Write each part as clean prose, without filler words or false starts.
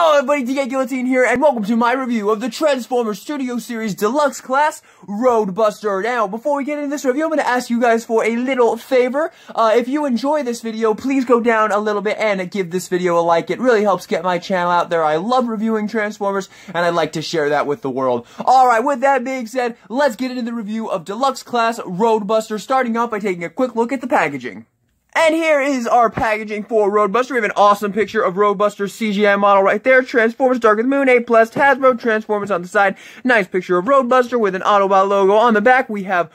Hello everybody, DK Guillotine here, and welcome to my review of the Transformers Studio Series Deluxe Class Roadbuster. Now, before we get into this review, I'm going to ask you guys for a little favor. If you enjoy this video, please go down a little bit and give this video a like. It really helps get my channel out there. I love reviewing Transformers, and I'd like to share that with the world. Alright, with that being said, let's get into the review of Deluxe Class Roadbuster, starting off by taking a quick look at the packaging. And here is our packaging for Roadbuster. We have an awesome picture of Roadbuster's CGI model right there. Transformers Dark of the Moon, A+, Hasbro, Transformers on the side. Nice picture of Roadbuster with an Autobot logo on the back. We have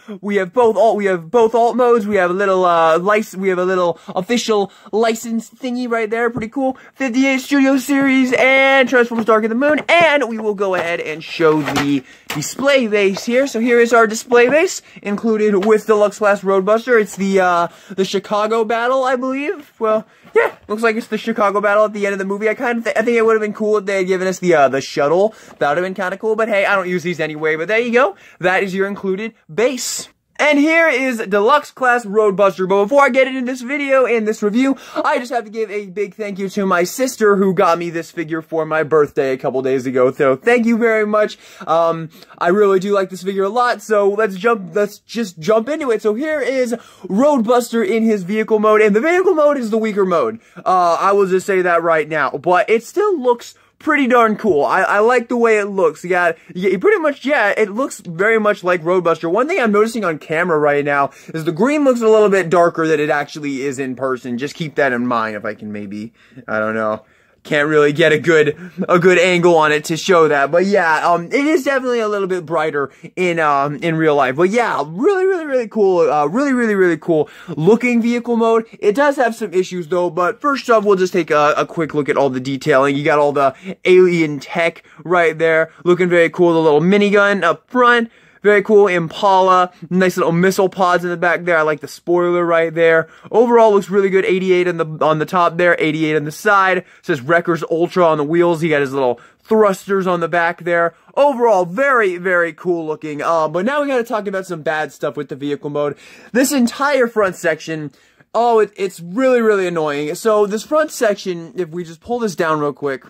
both alt modes. We have a little official license thingy right there. Pretty cool. 58 Studio Series and Transformers Dark of the Moon. And we will go ahead and show the display base here. So here is our display base included with Deluxe Class Roadbuster. It's the Chicago battle, I believe. Well, yeah, looks like it's the Chicago battle at the end of the movie. I think it would have been cool if they had given us the shuttle. That would have been kind of cool, but hey, I don't use these anyway. But there you go. That is your included base. And here is Deluxe Class Roadbuster. But before I get into this video and this review, I just have to give a big thank you to my sister who got me this figure for my birthday a couple days ago. So thank you very much. I really do like this figure a lot. So let's just jump into it. So here is Roadbuster in his vehicle mode, and the vehicle mode is the weaker mode. I will just say that right now, but it still looks pretty darn cool. I like the way it looks. It looks very much like Roadbuster. One thing I'm noticing on camera right now is the green looks a little bit darker than it actually is in person. Just keep that in mind. If I can maybe, I don't know. Can't really get a good angle on it to show that, but yeah, it is definitely a little bit brighter in real life. But yeah, really cool, really cool looking vehicle mode. It does have some issues though, but first off, we'll just take a quick look at all the detailing. You got all the alien tech right there, looking very cool. The little minigun up front. Very cool Impala, nice little missile pods in the back there. I like the spoiler right there. Overall looks really good. 88 on the top there, 88 on the side. It says Wreckers Ultra on the wheels. He got his little thrusters on the back there. Overall, very cool looking. But now we gotta talk about some bad stuff with the vehicle mode. This entire front section, it's really annoying. So this front section, if we just pull this down real quick,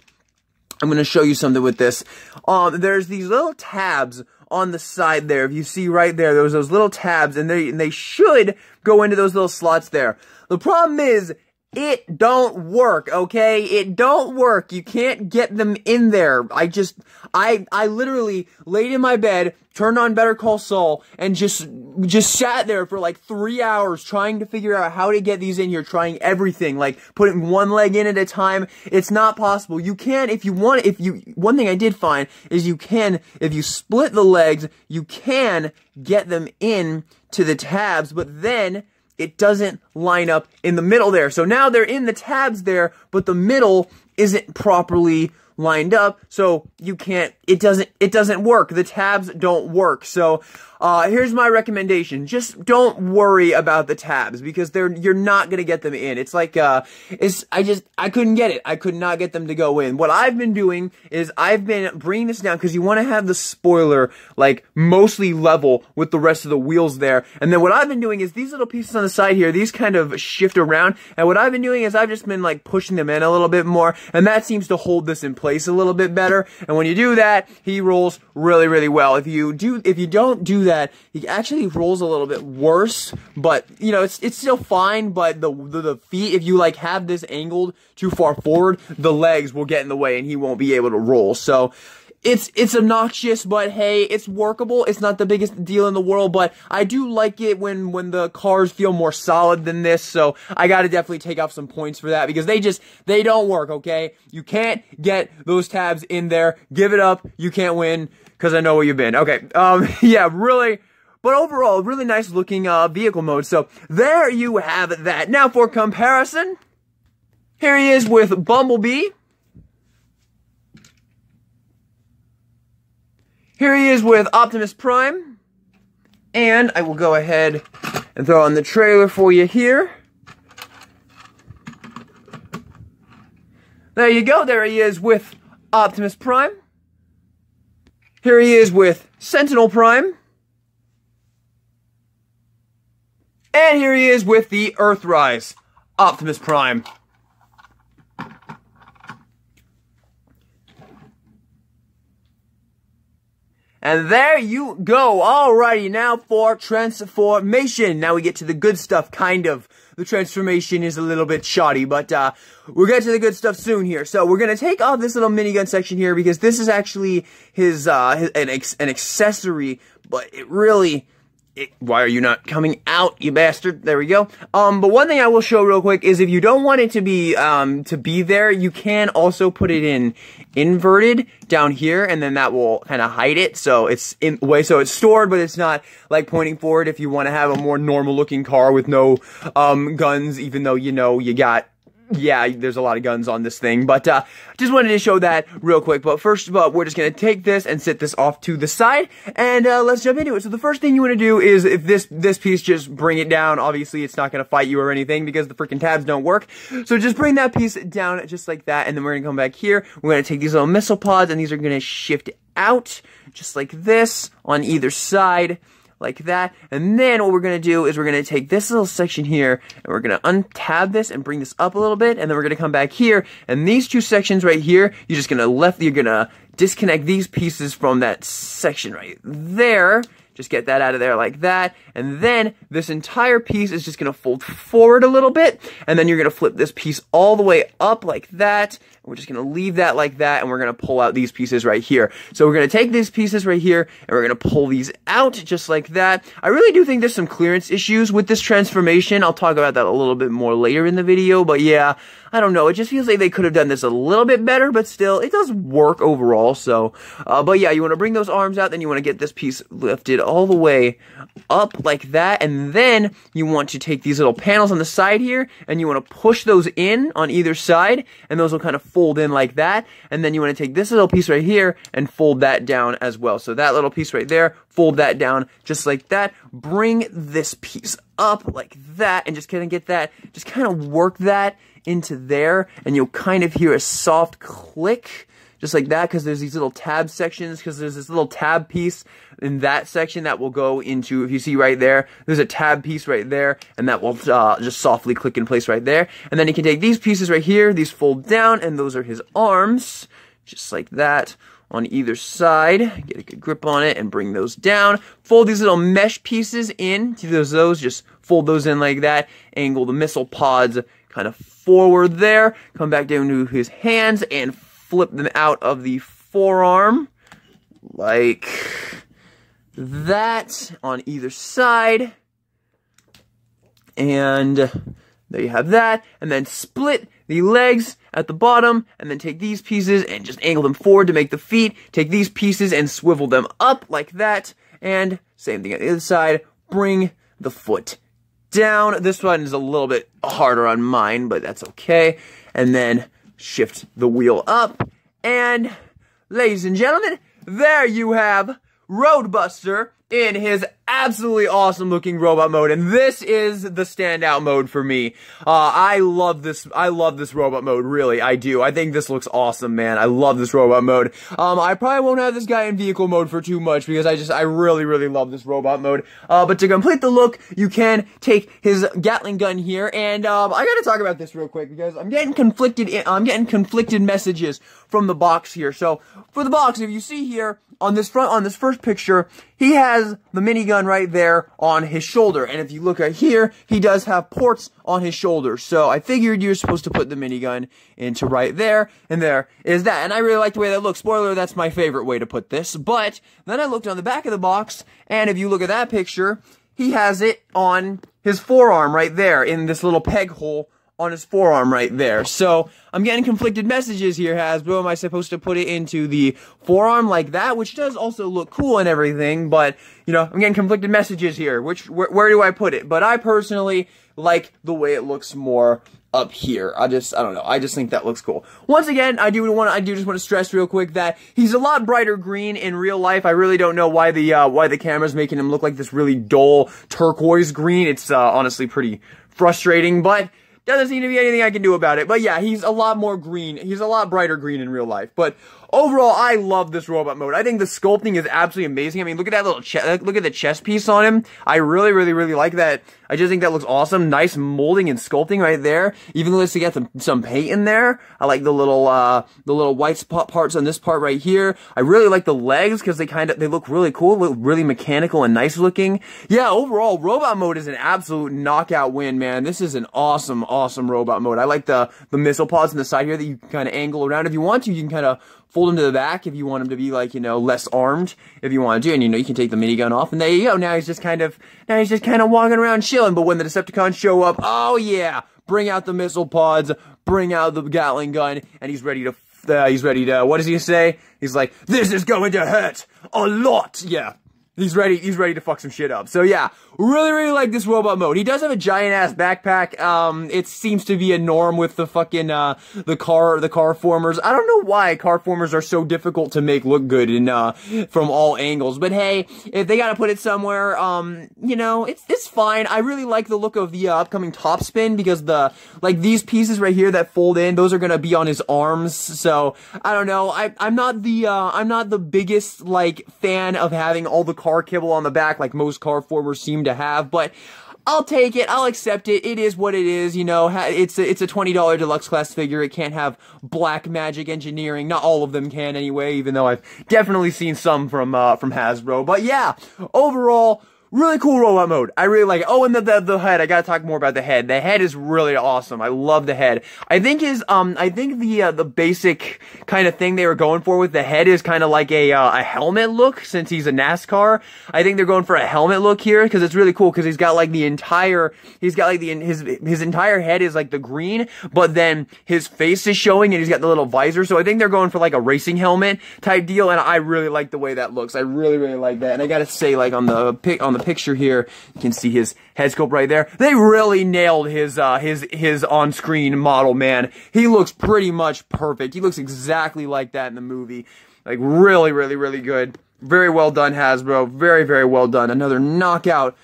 I'm gonna show you something with this. There's these little tabs on the side there. If you see right there, there's those little tabs, and they should go into those little slots there. The problem is, it don't work, okay? It don't work. You can't get them in there. I literally laid in my bed, turned on Better Call Saul, and just sat there for like 3 hours trying to figure out how to get these in here, trying everything, like putting one leg in at a time. It's not possible. You can, one thing I did find is you can, if you split the legs, you can get them in to the tabs, but then it doesn't line up in the middle there. So now they're in the tabs there, but the middle isn't properly lined up, so you can't, it doesn't work. The tabs don't work. So here's my recommendation. Just don't worry about the tabs, because you're not gonna get them in. It's like I couldn't get it. I could not get them to go in. What I've been doing is I've been bringing this down, because you want to have the spoiler like mostly level with the rest of the wheels there. And then what I've been doing is these little pieces on the side here, these kind of shift around, and what I've been doing is I've just been like pushing them in a little bit more, and that seems to hold this in place a little bit better. And when you do that, he rolls really well. If you don't do that, he actually rolls a little bit worse, but you know, it's still fine. But the feet, if you like have this angled too far forward, the legs will get in the way and he won't be able to roll. So it's obnoxious, but hey, it's workable. It's not the biggest deal in the world, but I do like it when the cars feel more solid than this, so I gotta definitely take off some points for that, because they don't work, okay? You can't get those tabs in there. Give it up. You can't win, because I know where you've been. Okay, yeah, really. But overall, really nice looking vehicle mode. So there you have that. Now for comparison, here he is with Bumblebee. Here he is with Optimus Prime, and I will go ahead and throw on the trailer for you here. There you go, there he is with Optimus Prime. Here he is with Sentinel Prime. And here he is with the Earthrise Optimus Prime. And there you go. Alrighty, now for transformation. Now we get to the good stuff, kind of. The transformation is a little bit shoddy, but we'll get to the good stuff soon here. So we're gonna take off this little minigun section here because this is actually an accessory, but it really... why are you not coming out, you bastard? There we go. But one thing I will show real quick is if you don't want it to be there, you can also put it in inverted down here, and then that will kind of hide it. So it's so it's stored, but it's not like pointing forward if you want to have a more normal looking car with no guns, even though you got. Yeah, there's a lot of guns on this thing, but just wanted to show that real quick. But first of all, we're just gonna take this and set this off to the side, and let's jump into it. So the first thing you want to do is, if this piece, just bring it down. Obviously, it's not gonna fight you or anything because the freaking tabs don't work. So just bring that piece down just like that, and then we're gonna come back here. We're gonna take these little missile pods, and these are gonna shift out just like this on either side. Like that, and then what we're going to do is we're going to take this little section here, and we're going to untab this and bring this up a little bit, and then we're going to come back here, and these two sections right here, you're just going to disconnect these pieces from that section right there. Just get that out of there like that, and then this entire piece is just going to fold forward a little bit, and then you're going to flip this piece all the way up like that. We're just going to leave that like that, and we're going to pull out these pieces right here. So we're going to take these pieces right here, and we're going to pull these out just like that. I really do think there's some clearance issues with this transformation. I'll talk about that a little bit more later in the video, but yeah, I don't know. It just feels like they could have done this a little bit better, but still, it does work overall. So, but yeah, you want to bring those arms out, then you want to get this piece lifted all the way up like that, and then you want to take these little panels on the side here, and you want to push those in on either side, and those will kind of fold in like that, and then you want to take this little piece right here and fold that down as well. So that little piece right there, fold that down just like that. Bring this piece up like that, and just kind of get that, just kind of work that into there, and you'll kind of hear a soft click just like that, because there's these little tab sections, because there's this little tab piece in that section that will go into, if you see right there, there's a tab piece right there, and that will just softly click in place right there. And then you can take these pieces right here, these fold down, and those are his arms, just like that on either side. Get a good grip on it and bring those down. Fold these little mesh pieces in, see those, just fold those in like that, angle the missile pods kind of forward there, come back down to his hands, and flip them out of the forearm like that on either side, and there you have that. And then split the legs at the bottom, and then take these pieces and just angle them forward to make the feet. Take these pieces and swivel them up like that, and same thing on the other side. Bring the foot down. This one is a little bit harder on mine, but that's okay. And then shift the wheel up, and ladies and gentlemen, there you have Roadbuster in his absolutely awesome looking robot mode, and this is the standout mode for me. I love this robot mode, really, I do. I think this looks awesome, man. I love this robot mode. I probably won't have this guy in vehicle mode for too much, because I really, really love this robot mode. But to complete the look, you can take his Gatling gun here, and I gotta talk about this real quick, because I'm getting conflicted messages from the box here. So, for the box, if you see here, on this first picture, he has the minigun right there on his shoulder, and if you look right here, he does have ports on his shoulder. So I figured you're supposed to put the minigun into right there, and there is that. And I really like the way that looks. Spoiler, that's my favorite way to put this. But then I looked on the back of the box, and if you look at that picture, he has it on his forearm right there, in this little peg hole on his forearm right there. So I'm getting conflicted messages here, Hasbro. Am I supposed to put it into the forearm like that, which does also look cool and everything, but you know, I'm getting conflicted messages here. Where do I put it? But I personally like the way it looks more up here. I don't know. I just think that looks cool. Once again, I do just want to stress real quick that he's a lot brighter green in real life. I really don't know why the camera's making him look like this really dull turquoise green. It's honestly pretty frustrating, but doesn't seem to be anything I can do about it. But yeah, he's a lot more green. He's a lot brighter green in real life. But overall, I love this robot mode. I think the sculpting is absolutely amazing. I mean, look at that little look at the chest piece on him. I really, really, really like that. I just think that looks awesome. Nice molding and sculpting right there. Even though it's got some paint in there. I like the little white spot parts on this part right here. I really like the legs because they look really cool, look really mechanical and nice looking. Yeah, overall, robot mode is an absolute knockout win, man. This is an awesome, awesome robot mode. I like the missile pods on the side here that you can kind of angle around. If you want to, you can kind of fold him to the back if you want him to be, like, you know, less armed if you want to. And, you know, you can take the minigun off, and there you go. Now he's just kind of walking around chilling. But when the Decepticons show up, oh yeah, bring out the missile pods, bring out the Gatling gun, and he's ready to, what does he say? He's like, this is going to hurt a lot. Yeah. He's ready to fuck some shit up. So yeah, really, really like this robot mode. He does have a giant-ass backpack. It seems to be a norm with the fucking, the car formers. I don't know why car formers are so difficult to make look good in, from all angles. But hey, if they gotta put it somewhere, you know, it's fine. I really like the look of the, upcoming top spin because these pieces right here that fold in, those are gonna be on his arms. So, I don't know. I'm not the biggest, like, fan of having all the car kibble on the back like most car formers seem to have, but I'll take it. I'll accept it. It is what it is, you know. It's a $20 deluxe class figure. It can't have black magic engineering. Not all of them can anyway, even though I've definitely seen some from Hasbro. But yeah, overall, really cool robot mode. I really like it. Oh, and the head. I gotta talk more about the head. The head is really awesome. I love the head. I think the basic kind of thing they were going for with the head is kind of like a helmet look, since he's a NASCAR. I think they're going for a helmet look here, because it's really cool, because his entire head is like the green, but then his face is showing, and he's got the little visor, so I think they're going for like a racing helmet type deal, and I really like the way that looks. I really, really like that, and I gotta say, like, on the picture here, you can see his head sculpt right there. They really nailed his on-screen model, man. He looks pretty much perfect. He looks exactly like that in the movie. Like, really, really, really good. Very well done, Hasbro. Very, very well done. Another knockout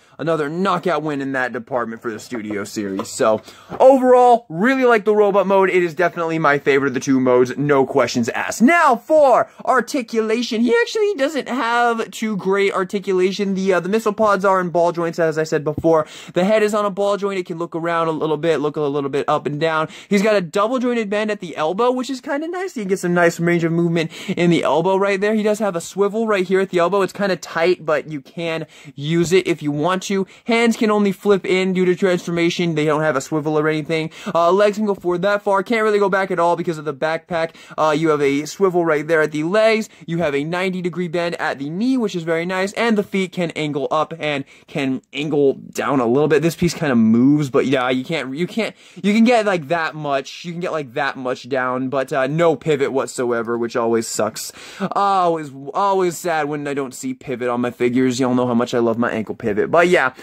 win in that department for the Studio Series. So, overall, really like the robot mode. It is definitely my favorite of the two modes, no questions asked. Now, for articulation, he actually doesn't have too great articulation. The missile pods are in ball joints, as I said before. The head is on a ball joint. It can look around a little bit, look a little bit up and down. He's got a double jointed bend at the elbow, which is kind of nice. You can get some nice range of movement in the elbow right there. He does have a swivel right here at the elbow. It's kind of tight, but you can use it if you want to. Hands can only flip in due to transformation. They don't have a swivel or anything. Legs can go forward that far. Can't really go back at all because of the backpack. You have a swivel right there at the legs. You have a 90-degree bend at the knee, which is very nice. And the feet can angle up and can angle down a little bit. This piece kind of moves, but yeah, you can get like that much. You can get like that much down, but no pivot whatsoever, which always sucks. Always sad when I don't see pivot on my figures. Y'all know how much I love my ankle pivot. But yeah,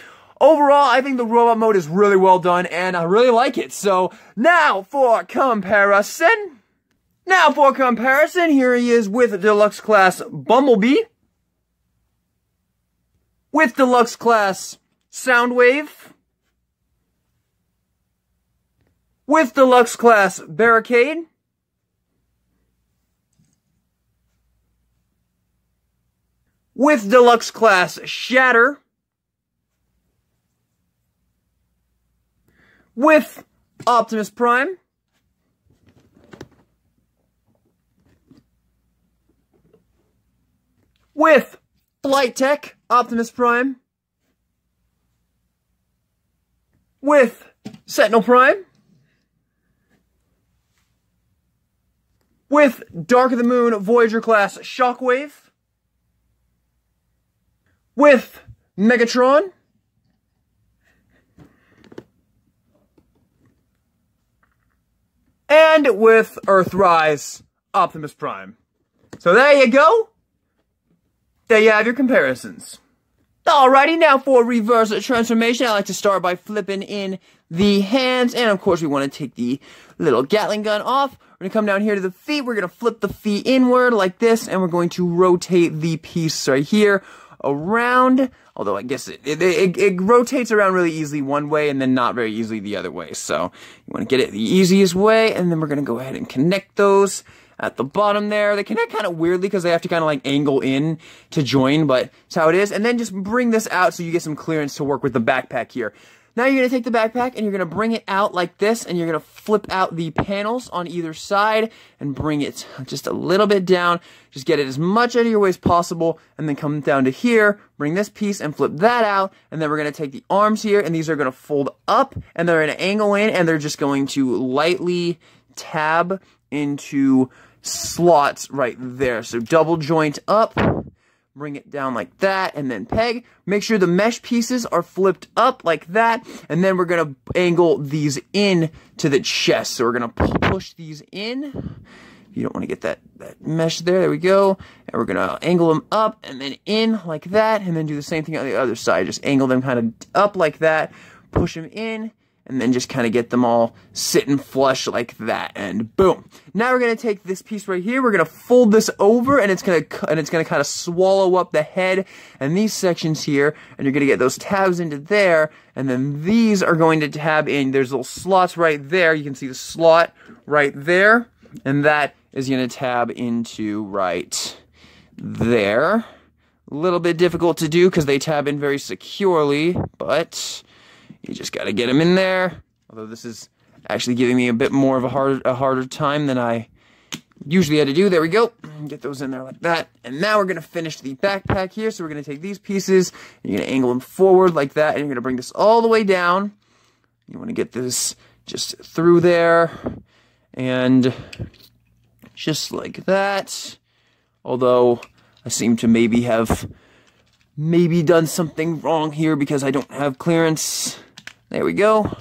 overall, I think the robot mode is really well done, and I really like it. So, now for comparison. Here he is with Deluxe Class Bumblebee. With Deluxe Class Soundwave. With Deluxe Class Barricade. With Deluxe Class Shatter. With Optimus Prime. With Flight Tech Optimus Prime. With Sentinel Prime. With Dark of the Moon Voyager Class Shockwave. With Megatron. And with Earthrise Optimus Prime. So there you go. There you have your comparisons. Alrighty, now for reverse transformation, I like to start by flipping in the hands. And of course, we want to take the little Gatling gun off. We're going to come down here to the feet. We're going to flip the feet inward like this. And we're going to rotate the piece right here around, although I guess it rotates around really easily one way and then not very easily the other way. So you want to get it the easiest way, and then we're going to go ahead and connect those at the bottom there. They connect kind of weirdly because they have to kind of like angle in to join, but that's how it is. And then just bring this out so you get some clearance to work with the backpack here. Now you're going to take the backpack and you're going to bring it out like this, and you're going to flip out the panels on either side and bring it just a little bit down. Just get it as much out of your way as possible, and then come down to here, bring this piece and flip that out, and then we're going to take the arms here, and these are going to fold up, and they're going to angle in, and they're just going to lightly tab into slots right there. So double joint up, bring it down like that, and then peg. Make sure the mesh pieces are flipped up like that, and then we're going to angle these in to the chest. So we're going to push these in. You don't want to get that mesh there. There we go. And we're going to angle them up and then in like that, and then do the same thing on the other side. Just angle them kind of up like that, push them in, and then just kind of get them all sitting flush like that, and boom. Now we're gonna take this piece right here, we're gonna fold this over, and it's gonna kind of swallow up the head and these sections here, and you're gonna get those tabs into there, and then these are going to tab in. There's little slots right there. You can see the slot right there, and that is gonna tab into right there. A little bit difficult to do because they tab in very securely, but you just got to get them in there. Although this is actually giving me a bit more of a harder time than I usually had to do. There we go. Get those in there like that. And now we're going to finish the backpack here. So we're going to take these pieces, and you're going to angle them forward like that, and you're going to bring this all the way down. You want to get this just through there, and just like that. Although I seem to maybe have done something wrong here because I don't have clearance. There we go.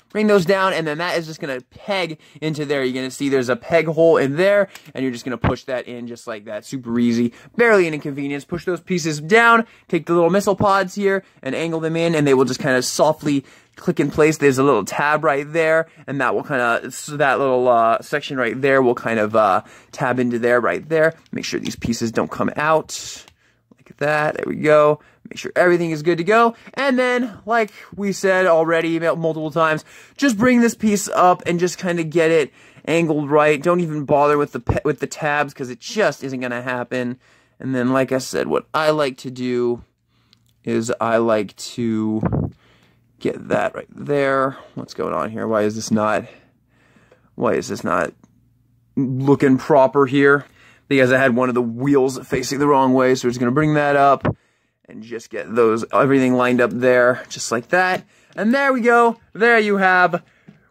Bring those down, and then that is just going to peg into there. You're going to see there's a peg hole in there, and you're just going to push that in just like that. Super easy. Barely an inconvenience. Push those pieces down, take the little missile pods here, and angle them in, and they will just kind of softly click in place. There's a little tab right there, and that will kind of, so that little section right there will kind of tab into there right there. Make sure these pieces don't come out. Like that. There we go. Make sure everything is good to go. And then, like we said already multiple times, just bring this piece up and just kind of get it angled right. Don't even bother with the tabs because it just isn't going to happen. And then, like I said, what I like to do is I like to get that right there. What's going on here? Why is this not looking proper here? Because I had one of the wheels facing the wrong way, so we're just going to bring that up and just get everything lined up there, just like that. And there we go. There you have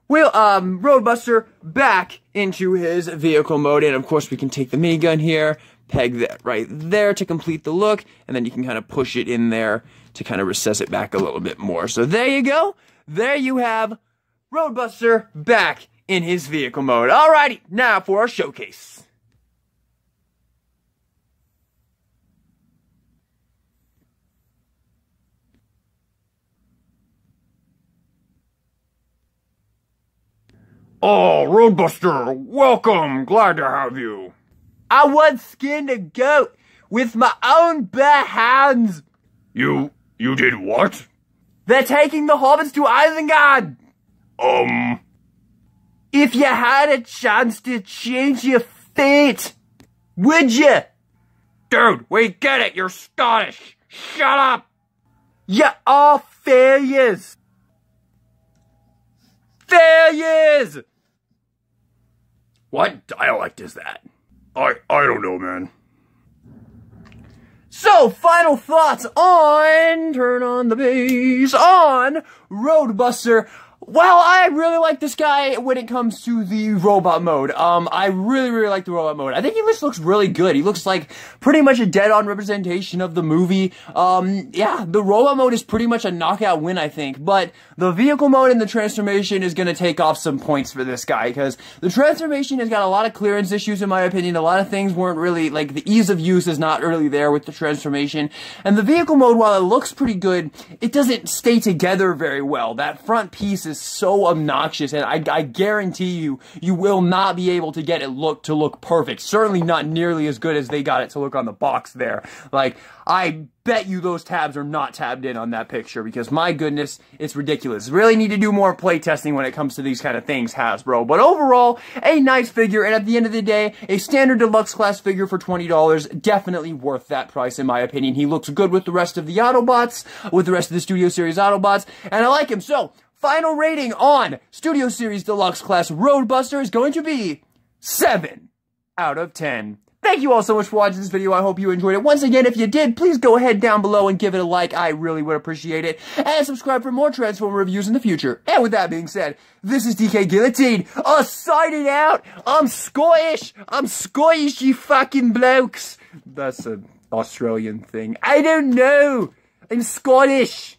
Roadbuster back into his vehicle mode. And of course, we can take the minigun here, peg that right there to complete the look, and then you can kind of push it in there to kind of recess it back a little bit more. So there you go. There you have Roadbuster back in his vehicle mode. Alrighty, now for our showcase. Oh, Roadbuster, welcome. Glad to have you. I once skinned a goat with my own bare hands. You did what? They're taking the hobbits to Isengard. If you had a chance to change your fate, would you? Dude, we get it. You're Scottish. Shut up. You are failures. Failures! What dialect is that? I don't know, man. So, final thoughts on, turn on the bass, on Roadbuster. Well, I really like this guy when it comes to the robot mode. I really like the robot mode. I think he just looks really good. He looks like pretty much a dead-on representation of the movie. Yeah, the robot mode is pretty much a knockout win, I think. But the vehicle mode and the transformation is going to take off some points for this guy, because the transformation has got a lot of clearance issues, in my opinion. A lot of things weren't really, like, the ease of use is not really there with the transformation. And the vehicle mode, while it looks pretty good, it doesn't stay together very well. That front piece is is so obnoxious, and I guarantee you, you will not be able to get it to look perfect. Certainly not nearly as good as they got it to look on the box there. Like, I bet you those tabs are not tabbed in on that picture, because my goodness, it's ridiculous. Really need to do more play testing when it comes to these kind of things, Hasbro. But overall, a nice figure, and at the end of the day, a standard deluxe class figure for $20, definitely worth that price in my opinion. He looks good with the rest of the Autobots, with the rest of the Studio Series Autobots, and I like him. So, final rating on Studio Series Deluxe Class Roadbuster is going to be 7 out of 10. Thank you all so much for watching this video. I hope you enjoyed it. Once again, if you did, please go ahead down below and give it a like. I really would appreciate it. And subscribe for more Transformer reviews in the future. And with that being said, this is DK Guillotine, signing out. I'm Scottish, you fucking blokes. That's an Australian thing. I don't know. I'm Scottish.